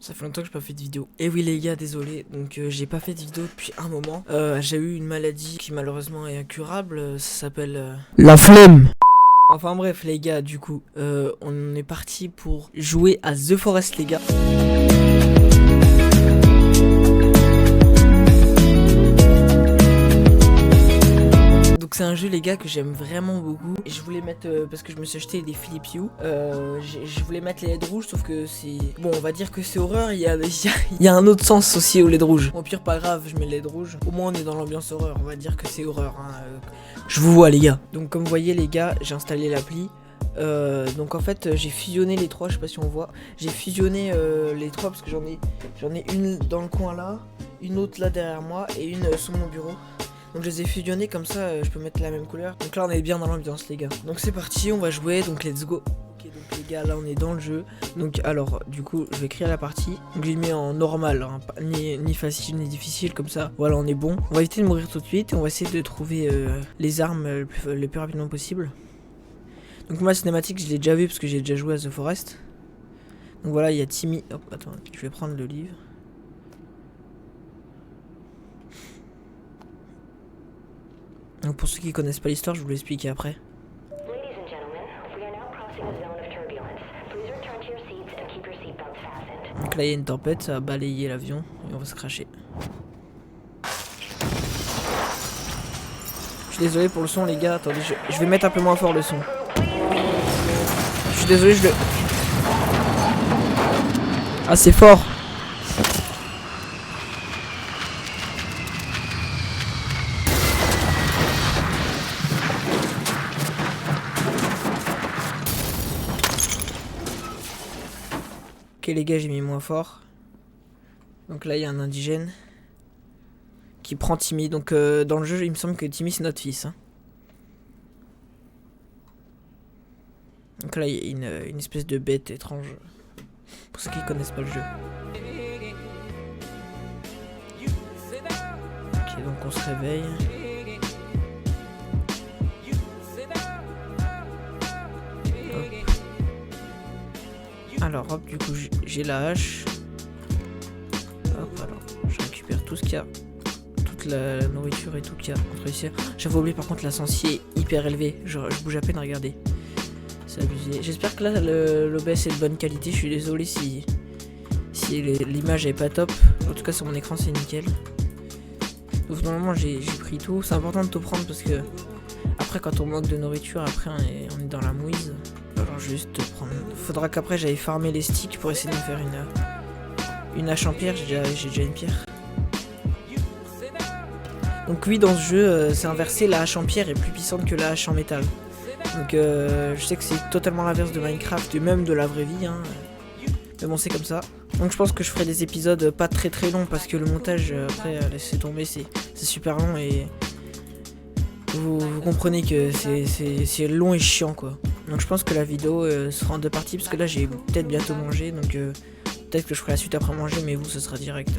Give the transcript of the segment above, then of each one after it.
Ça fait longtemps que j'ai pas fait de vidéo. Et oui les gars, désolé, donc j'ai pas fait de vidéo depuis un moment. J'ai eu une maladie qui malheureusement est incurable, ça s'appelle la flemme. Enfin bref les gars, du coup, on est parti pour jouer à The Forest les gars. Donc c'est un jeu les gars que j'aime vraiment beaucoup. Et je voulais mettre, parce que je me suis acheté des Philips Hue, je voulais mettre les LED rouges, sauf que c'est... Bon, on va dire que c'est horreur, il y a un autre sens aussi aux LED rouges. Au pire pas grave, je mets les LED rouges. Au moins on est dans l'ambiance horreur, on va dire que c'est horreur hein. Je vous vois les gars. Donc comme vous voyez les gars, j'ai installé l'appli. Donc en fait j'ai fusionné les trois, je sais pas si on voit. J'ai fusionné les trois parce que j'en ai une dans le coin là, une autre là derrière moi et une sur mon bureau. Donc je les ai fusionnés comme ça, je peux mettre la même couleur. Donc là on est bien dans l'ambiance les gars. Donc c'est parti, on va jouer, donc let's go. Ok donc les gars, là on est dans le jeu. Donc alors du coup je vais créer la partie. Donc je l'ai mis en normal, hein, ni facile ni difficile, comme ça. Voilà, on est bon. On va éviter de mourir tout de suite et on va essayer de trouver les armes le plus rapidement possible. Donc moi la cinématique je l'ai déjà vu parce que j'ai déjà joué à The Forest. Donc voilà, il y a Timmy. Hop, attends, je vais prendre le livre. Donc pour ceux qui connaissent pas l'histoire, je vous l'expliquer après. Donc là il y a une tempête, ça va balayer l'avion et on va se cracher. Je suis désolé pour le son les gars, attendez, je vais mettre un peu moins fort le son. Je suis désolé, Ah c'est fort. Ok les gars, j'ai mis moins fort. Donc là il y a un indigène qui prend Timmy. Donc dans le jeu il me semble que Timmy c'est notre fils hein. Donc là il y a une espèce de bête étrange. Pour ceux qui connaissent pas le jeu. Ok donc on se réveille. Alors hop, du coup j'ai la hache. Hop, alors je récupère tout ce qu'il y a, toute la nourriture et tout qu'il y a entre ici. J'avais oublié par contre l'ascensier est hyper élevé, je bouge à peine, regardez. C'est abusé. J'espère que là l'OBS est de bonne qualité, je suis désolé si l'image est pas top. En tout cas sur mon écran c'est nickel. Donc normalement j'ai pris tout, c'est important de tout prendre parce que après quand on manque de nourriture, après on est dans la mouise. Alors juste prendre. Faudra qu'après j'aille farmer les sticks pour essayer de me faire une hache en pierre. J'ai déjà une pierre. Donc oui, dans ce jeu c'est inversé, la hache en pierre est plus puissante que la hache en métal. Donc je sais que c'est totalement l'inverse de Minecraft et même de la vraie vie hein. Mais bon c'est comme ça. Donc je pense que je ferai des épisodes pas très longs parce que le montage après laissez tomber, c'est super long et vous comprenez que c'est long et chiant quoi. Donc je pense que la vidéo sera en deux parties parce que là j'ai peut-être bientôt mangé, donc peut-être que je ferai la suite après manger, mais vous ce sera direct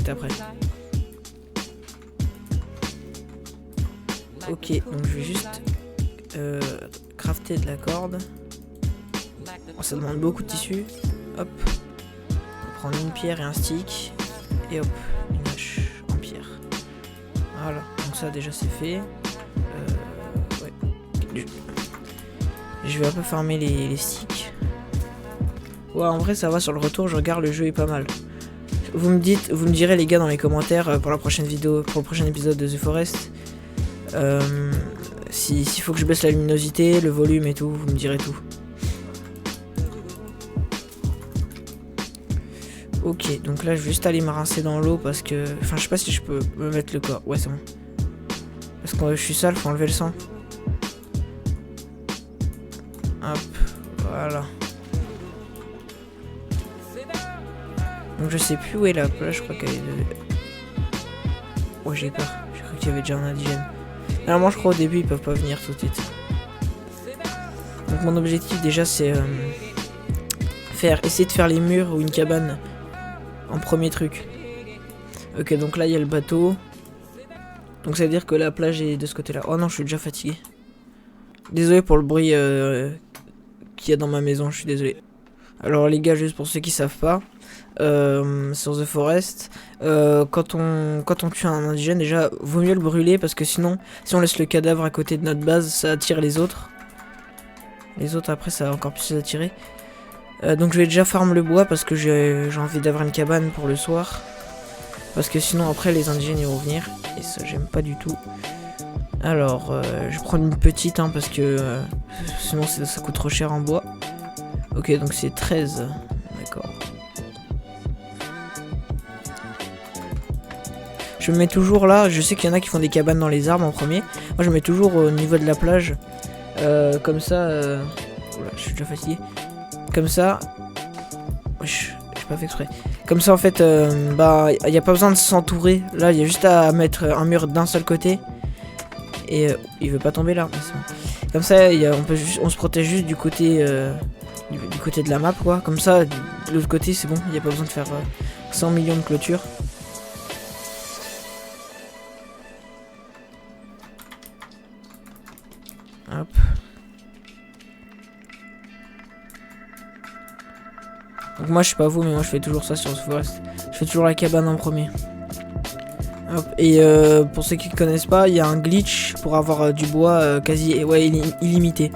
après. Ok, donc je vais juste crafter de la corde. Bon, ça demande beaucoup de tissu. Hop, on va prendre une pierre et un stick et hop, une hache en pierre. Voilà, donc ça déjà c'est fait. Ouais. Je vais un peu farmer les sticks. Ouais, en vrai ça va, sur le retour je regarde, le jeu est pas mal. Vous me direz les gars dans les commentaires pour la prochaine vidéo, pour le prochain épisode de The Forest, s'il faut que je baisse la luminosité, le volume et tout, vous me direz tout. Ok, donc là je vais juste aller me rincer dans l'eau parce que... Enfin je sais pas si je peux me mettre le corps. Ouais c'est bon. Parce que je suis sale, faut enlever le sang. Hop, voilà. Donc je sais plus où est la plage, je crois qu'elle est de... Oh j'ai peur, j'ai cru qu'il y avait déjà un indigène. Normalement je crois au début ils peuvent pas venir tout de suite. Donc mon objectif déjà c'est essayer de faire les murs ou une cabane en premier truc. Ok donc là il y a le bateau. Donc ça veut dire que la plage est de ce côté là. Oh non je suis déjà fatigué. Désolé pour le bruit qu'il y a dans ma maison, je suis désolé. Alors les gars, juste pour ceux qui savent pas, sur The Forest. Quand on tue un indigène, déjà, vaut mieux le brûler parce que sinon, si on laisse le cadavre à côté de notre base, ça attire les autres. Les autres, après, ça va encore plus les attirer. Donc je vais déjà farm le bois parce que j'ai envie d'avoir une cabane pour le soir. Parce que sinon, après, les indigènes ils vont venir. Et ça, j'aime pas du tout. Alors, je vais prendre une petite, hein, parce que sinon ça coûte trop cher en bois. Ok, donc c'est 13. D'accord. Je me mets toujours là, je sais qu'il y en a qui font des cabanes dans les arbres en premier. Moi je me mets toujours au niveau de la plage. Comme ça... Oula, je suis déjà fatigué. Comme ça... Wesh, j'ai pas fait exprès. Comme ça en fait, bah, il n'y a pas besoin de s'entourer. Là, il y a juste à mettre un mur d'un seul côté. Et il veut pas tomber là. Comme ça, on se protège juste du côté du côté de la map, quoi. Comme ça, de l'autre côté, c'est bon. Il n'y a pas besoin de faire 100 millions de clôtures. Hop. Donc moi, je sais pas vous, mais moi, je fais toujours ça sur The Forest. Je fais toujours la cabane en premier. Hop. Et pour ceux qui ne connaissent pas, il y a un glitch pour avoir du bois quasi illimité.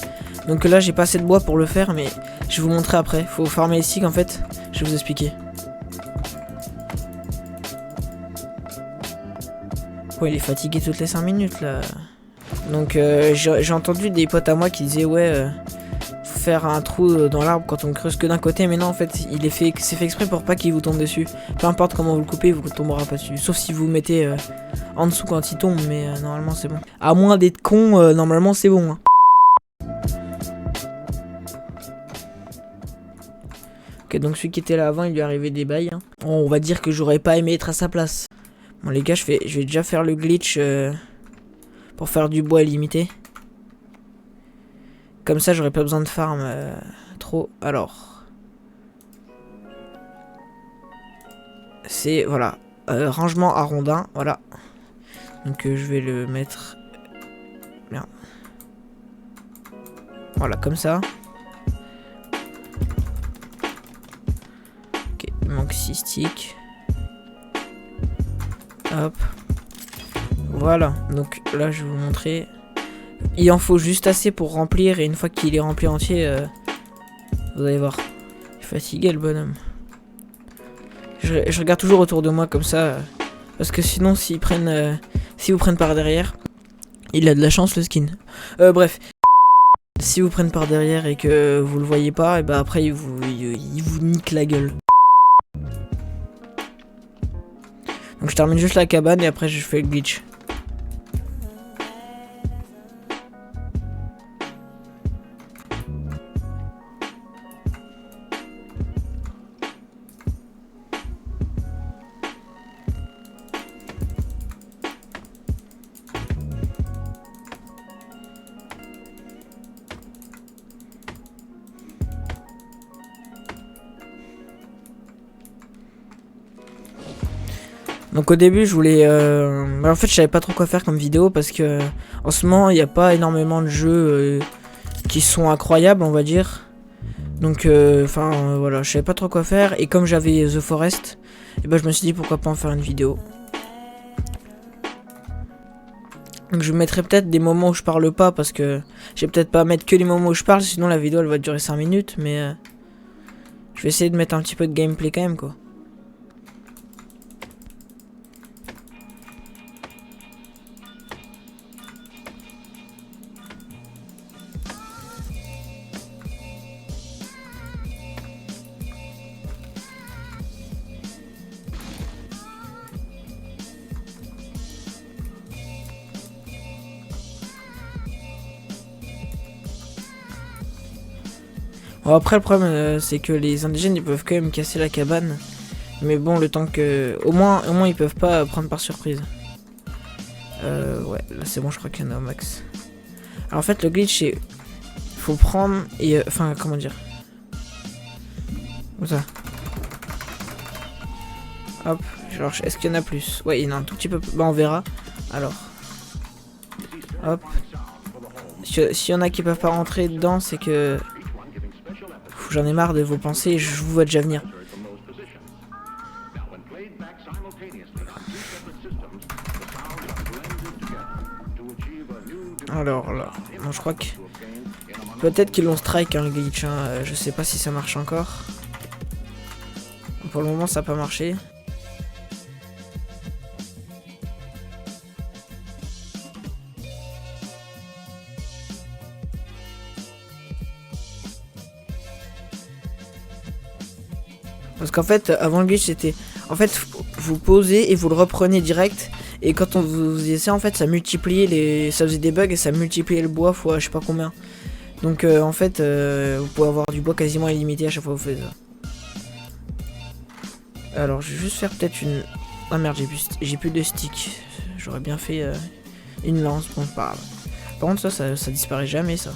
Donc là j'ai pas assez de bois pour le faire, mais je vais vous montrer après. Faut farmer les sticks en fait, je vais vous expliquer. Ouais, il est fatigué toutes les 5 minutes là. Donc j'ai entendu des potes à moi qui disaient ouais, faut faire un trou dans l'arbre quand on creuse que d'un côté, mais non en fait c'est fait exprès pour pas qu'il vous tombe dessus. Peu importe comment vous le coupez, il vous tombera pas dessus. Sauf si vous mettez en dessous quand il tombe, mais normalement c'est bon. À moins d'être con, normalement c'est bon. Hein. Ok, donc celui qui était là avant, il lui arrivait des bails. Hein. Bon, on va dire que j'aurais pas aimé être à sa place. Bon les gars, je vais déjà faire le glitch pour faire du bois illimité. Comme ça, j'aurais pas besoin de farm trop. Alors, c'est voilà, rangement à rondin, voilà. Donc je vais le mettre. Merde. Voilà, comme ça. Ok, il manque 6 sticks. Hop. Voilà, donc là je vais vous montrer. Il en faut juste assez pour remplir, et une fois qu'il est rempli entier, vous allez voir. Il est fatigué le bonhomme. Je regarde toujours autour de moi comme ça, parce que sinon s'ils vous prennent par derrière, il a de la chance le skin. Bref. Si vous prennent par derrière et que vous le voyez pas, et bah après il vous nique la gueule. Donc je termine juste la cabane et après je fais le glitch. Donc au début je voulais en fait je savais pas trop quoi faire comme vidéo parce que en ce moment il n'y a pas énormément de jeux qui sont incroyables on va dire. Donc voilà, je savais pas trop quoi faire et comme j'avais The Forest, et ben je me suis dit pourquoi pas en faire une vidéo. Donc je mettrai peut-être des moments où je parle pas parce que je vais peut-être pas mettre que les moments où je parle, sinon la vidéo elle va durer 5 minutes, mais je vais essayer de mettre un petit peu de gameplay quand même quoi. Bon, après le problème c'est que les indigènes ils peuvent quand même casser la cabane. Mais bon le temps que... Au moins ils peuvent pas prendre par surprise. Ouais là c'est bon je crois qu'il y en a au max. Alors en fait le glitch c'est... Faut prendre et... Enfin comment dire. Comme ça. Hop. Alors est-ce qu'il y en a plus? Ouais il y en a un tout petit peu plus. Bah on verra. Alors. Hop. S'il y en a qui peuvent pas rentrer dedans c'est que... J'en ai marre de vos pensées, je vous vois déjà venir. Alors là, bon, je crois que peut-être qu'ils l'ont strike hein, le glitch. Hein. Je sais pas si ça marche encore. Pour le moment, ça n'a pas marché. Parce qu'en fait, avant le glitch, c'était... En fait, vous posez et vous le reprenez direct. Et quand on vous faisait ça, en fait, ça multipliait les... Ça faisait des bugs et ça multipliait le bois fois je sais pas combien. Donc, en fait, vous pouvez avoir du bois quasiment illimité à chaque fois que vous faites ça. Alors, je vais juste faire peut-être une... Ah merde, j'ai plus de stick. J'aurais bien fait une lance. Bon, pas grave. Par contre, ça disparaît jamais, ça.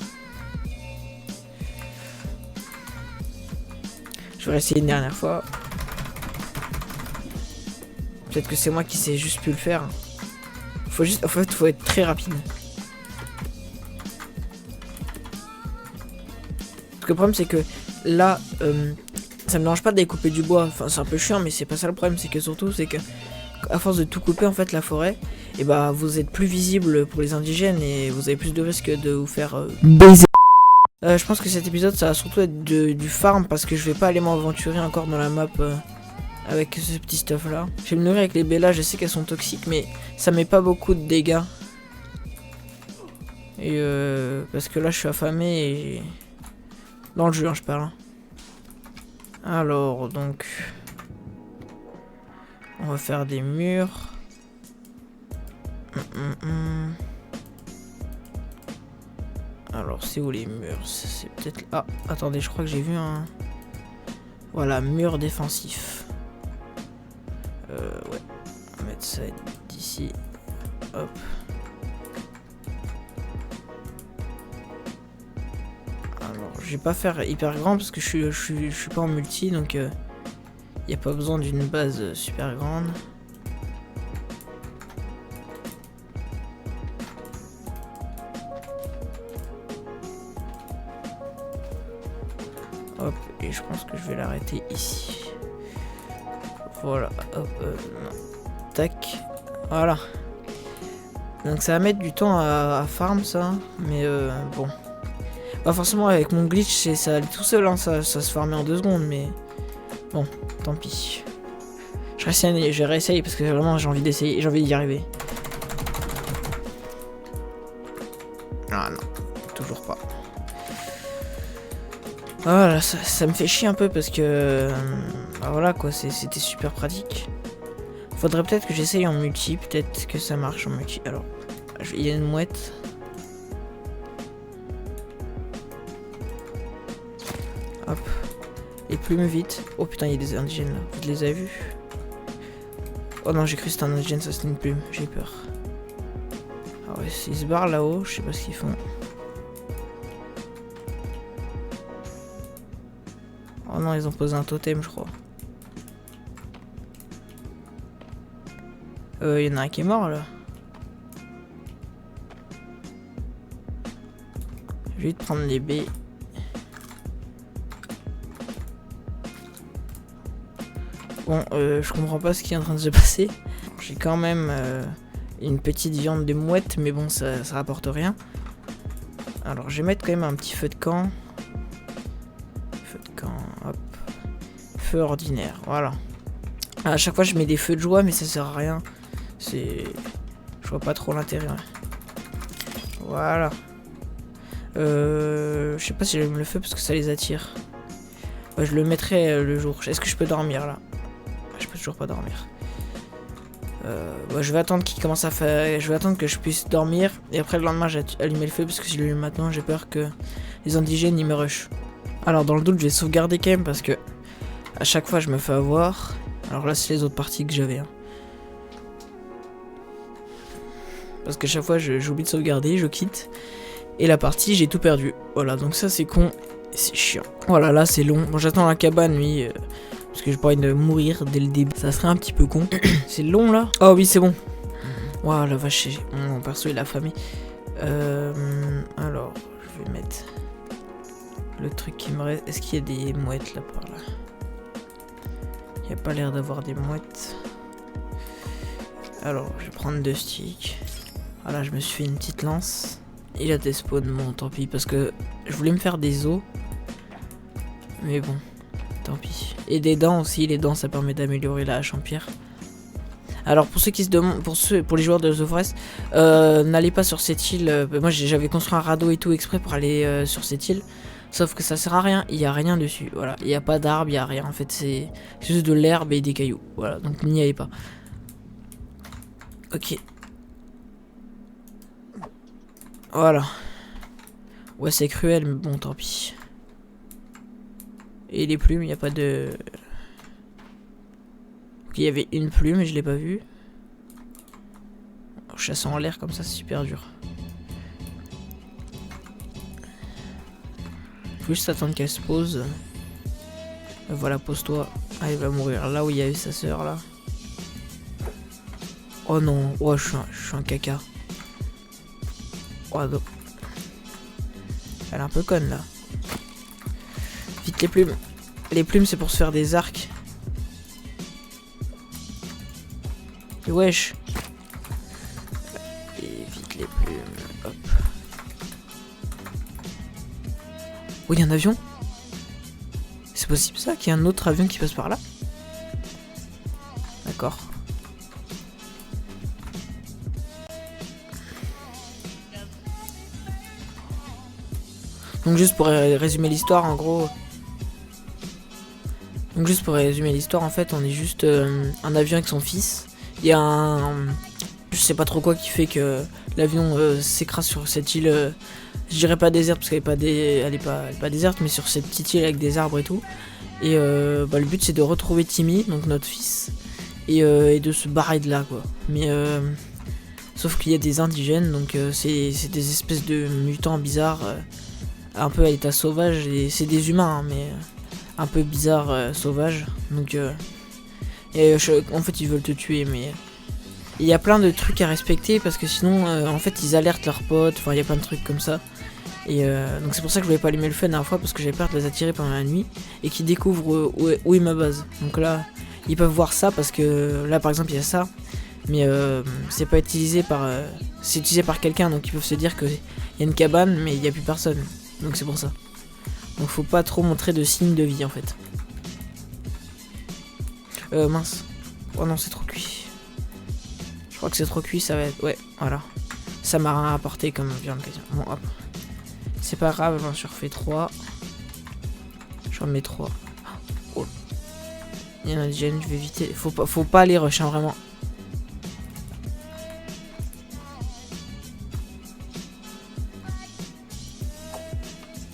Je vais essayer une dernière fois. Peut-être que c'est moi qui sais juste plus le faire. Faut juste, en fait, faut être très rapide. Parce que le problème, c'est que là, ça me dérange pas de découper du bois. Enfin, c'est un peu chiant, mais c'est pas ça le problème. C'est que surtout, c'est que à force de tout couper, en fait, la forêt, et bah, vous êtes plus visible pour les indigènes et vous avez plus de risques de vous faire baiser. Je pense que cet épisode, ça va surtout être du farm parce que je vais pas aller m'aventurer encore dans la map. Avec ce petit stuff là. Je vais me nourrir avec les bellas, je sais qu'elles sont toxiques mais ça met pas beaucoup de dégâts. Et parce que là je suis affamé et... Dans le jeu hein, je parle. Alors donc... On va faire des murs. Alors c'est où les murs? C'est peut-être... Ah attendez, je crois que j'ai vu un... Voilà, mur défensif. Ouais, on va mettre ça d'ici. Hop. Alors, je vais pas faire hyper grand parce que je suis pas en multi donc il n'y a pas besoin d'une base super grande. Hop, et je pense que je vais l'arrêter ici. Voilà, hop, non. Tac, voilà. Donc ça va mettre du temps à farm ça, mais bon. Pas forcément avec mon glitch, ça allait tout seul, hein, ça se farmait en 2 secondes, mais bon, tant pis. Je réessaye parce que vraiment j'ai envie d'essayer, j'ai envie d'y arriver. Ah non, toujours pas. Voilà, ça me fait chier un peu parce que... bah voilà quoi, c'était super pratique. Faudrait peut-être que j'essaye en multi, peut-être que ça marche en multi. Alors, il y a une mouette. Hop. Les plumes vite. Oh putain, il y a des indigènes là. Vous les avez vus? Oh non, j'ai cru que c'était un indigène, ça c'était une plume. J'ai peur. Ah ouais, ils se barrent là-haut, je sais pas ce qu'ils font. Oh non, ils ont posé un totem, je crois. Il y en a un qui est mort là. Je vais vite prendre les baies. Bon, je comprends pas ce qui est en train de se passer. J'ai quand même une petite viande de mouette, mais bon, ça rapporte rien. Alors, je vais mettre quand même un petit feu de camp. Feu de camp, hop. Feu ordinaire, voilà. À chaque fois, je mets des feux de joie, mais ça sert à rien. Je vois pas trop l'intérêt. Voilà. Je sais pas si j'allume le feu parce que ça les attire. Ouais, je le mettrai le jour. Est-ce que je peux dormir là? Je peux toujours pas dormir. Je vais attendre qu'il commence à faire. Je vais attendre que je puisse dormir. Et après le lendemain, j'ai allumé le feu parce que si je l'allume maintenant, j'ai peur que les indigènes ils me rushent. Alors dans le doute, je vais sauvegarder quand même parce que à chaque fois, je me fais avoir. Alors là, c'est les autres parties que j'avais. Hein. Parce que chaque fois j'oublie de sauvegarder, je quitte. Et la partie j'ai tout perdu. Voilà, donc ça c'est con. C'est chiant. Voilà, là c'est long. Bon, j'attends la cabane, oui. Parce que j'ai pas envie de mourir dès le début. Ça serait un petit peu con. C'est long là. Oh oui, c'est bon. Waouh, la vache, mon perso il a affamé. Alors, je vais mettre le truc qui me reste. Est-ce qu'il y a des mouettes là par là? Il n'y a pas l'air d'avoir des mouettes. Alors, je vais prendre 2 sticks. Voilà, je me suis fait une petite lance. Il a des spawns, bon tant pis, parce que je voulais me faire des os. Mais bon, tant pis. Et des dents aussi, les dents ça permet d'améliorer la hache en pierre. Alors pour ceux qui se demandent, pour les joueurs de The Forest, n'allez pas sur cette île. Moi j'avais construit un radeau et tout exprès pour aller sur cette île. Sauf que ça sert à rien, il n'y a rien dessus. Voilà, il n'y a pas d'arbre, il n'y a rien. En fait c'est juste de l'herbe et des cailloux. Voilà, donc n'y allez pas. Ok. Voilà. Ouais c'est cruel mais bon tant pis. Et les plumes, il n'y a pas de... Ok, il y avait une plume mais je l'ai pas vue. Chasser en l'air comme ça c'est super dur. Faut juste attendre qu'elle se pose. Voilà, pose-toi. Ah, il va mourir là où il y a eu sa sœur là. Oh non, oh je suis un caca. Oh non. Elle est un peu conne là. Vite les plumes. Les plumes c'est pour se faire des arcs. Et wesh. Et vite les plumes. Hop. Oh, il y a un avion. C'est possible ça qu'il y ait un autre avion qui passe par là? D'accord. Donc juste pour résumer l'histoire en gros. Donc juste pour résumer l'histoire en fait on est juste un avion avec son fils. Il y a un... Je sais pas trop quoi qui fait que l'avion s'écrase sur cette île. Je dirais pas déserte parce qu'elle est pas déserte mais sur cette petite île avec des arbres et tout. Et le but c'est de retrouver Timmy, donc notre fils. Et de se barrer de là quoi. Mais sauf qu'il y a des indigènes donc c'est des espèces de mutants bizarres. Un peu à l'état sauvage et c'est des humains hein, mais un peu bizarre sauvage donc en fait ils veulent te tuer mais il y a plein de trucs à respecter parce que sinon en fait ils alertent leurs potes, enfin il y a plein de trucs comme ça et donc c'est pour ça que je voulais pas allumer le feu la dernière fois parce que j'avais peur de les attirer pendant la nuit et qu'ils découvrent où est ma base. Donc là ils peuvent voir ça parce que là par exemple il y a ça mais c'est pas utilisé par c'est utilisé par quelqu'un donc ils peuvent se dire que il y a une cabane mais il y a plus personne. Donc c'est pour ça. Donc faut pas trop montrer de signes de vie en fait. Mince. Oh non c'est trop cuit. Je crois que c'est trop cuit ça va être... Ouais voilà. Ça m'a rien apporté comme viande quasiment. Bon hop. C'est pas grave j'en suis refait 3. J'en mets 3. Oh. Il y en a déjà une je vais éviter. Faut pas les rush hein, vraiment.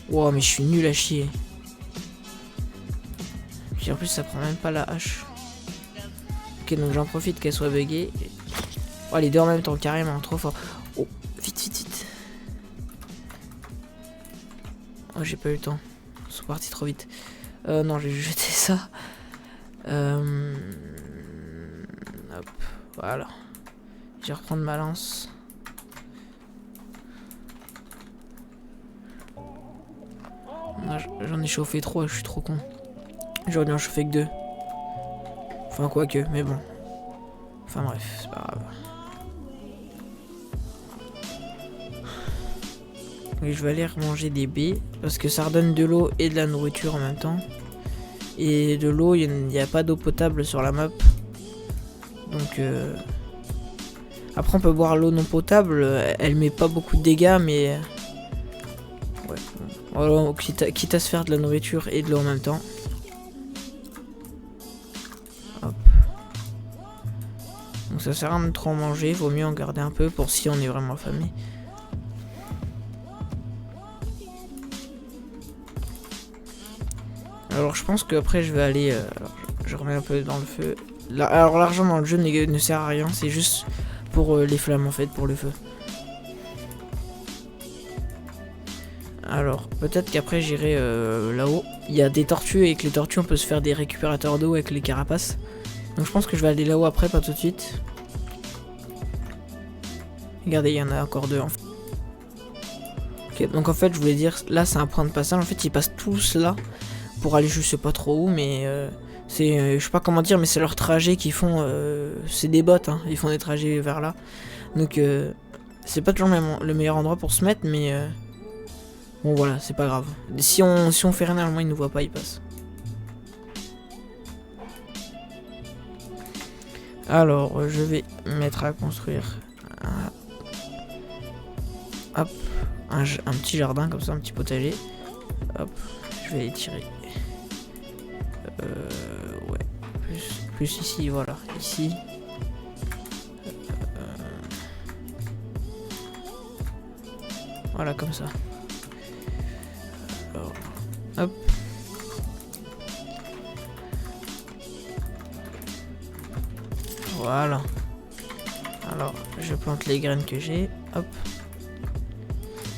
Wow mais je suis nul à chier. Puis en plus ça prend même pas la hache. Ok donc j'en profite qu'elle soit buggée. Oh les deux en même temps carrément trop fort. Oh vite vite vite. Oh j'ai pas eu le temps. Ils sont partis trop vite. Non j'ai jeté ça. Hop voilà. Je vais reprendre ma lance. J'en ai chauffé 3, je suis trop con. J'aurais dû en chauffer que 2. Enfin, quoique, mais bon. Enfin, bref, c'est pas grave. Et je vais aller manger des baies. Parce que ça redonne de l'eau et de la nourriture en même temps. Et de l'eau, il n'y a pas d'eau potable sur la map. Donc, après, on peut boire l'eau non potable. Elle met pas beaucoup de dégâts, mais. Ouais. Voilà, quitte à se faire de la nourriture et de l'eau en même temps. Hop. Donc ça sert à rien de trop en manger, vaut mieux en garder un peu pour si on est vraiment affamé. Alors je pense qu'après je vais aller... je remets un peu dans le feu. Alors l'argent dans le jeu ne sert à rien, c'est juste pour les flammes en fait, pour le feu. Alors, peut-être qu'après j'irai là-haut. Il y a des tortues et avec les tortues on peut se faire des récupérateurs d'eau avec les carapaces. Donc je pense que je vais aller là-haut après, pas tout de suite. Regardez, il y en a encore 2 en fait. Ok, donc en fait je voulais dire, là c'est un point de passage. En fait ils passent tous là pour aller je sais pas trop où, mais c'est, je sais pas comment dire, mais c'est leur trajet qu'ils font. C'est des bots, hein, ils font des trajets vers là. Donc C'est pas toujours le meilleur endroit pour se mettre, mais bon voilà, c'est pas grave. Si on fait rien, normalement il nous voit pas, il passe. Alors, je vais mettre à construire hop, un petit jardin comme ça, un petit potager. Hop, je vais étirer. Ouais, plus ici, voilà, ici. Voilà, comme ça. Alors, hop. Voilà. Alors, je plante les graines que j'ai. Hop.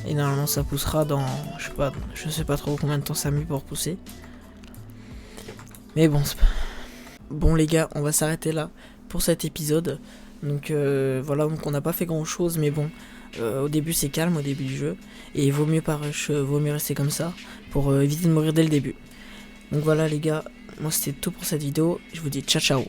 Et normalement, ça poussera dans... Je sais pas trop combien de temps ça a mis pour pousser. Mais bon, bon les gars, on va s'arrêter là pour cet épisode. Donc voilà, donc on n'a pas fait grand chose, mais bon, au début c'est calme au début du jeu. Et il vaut mieux pas rush, vaut mieux rester comme ça pour éviter de mourir dès le début. Donc voilà les gars, moi c'était tout pour cette vidéo. Je vous dis ciao ciao.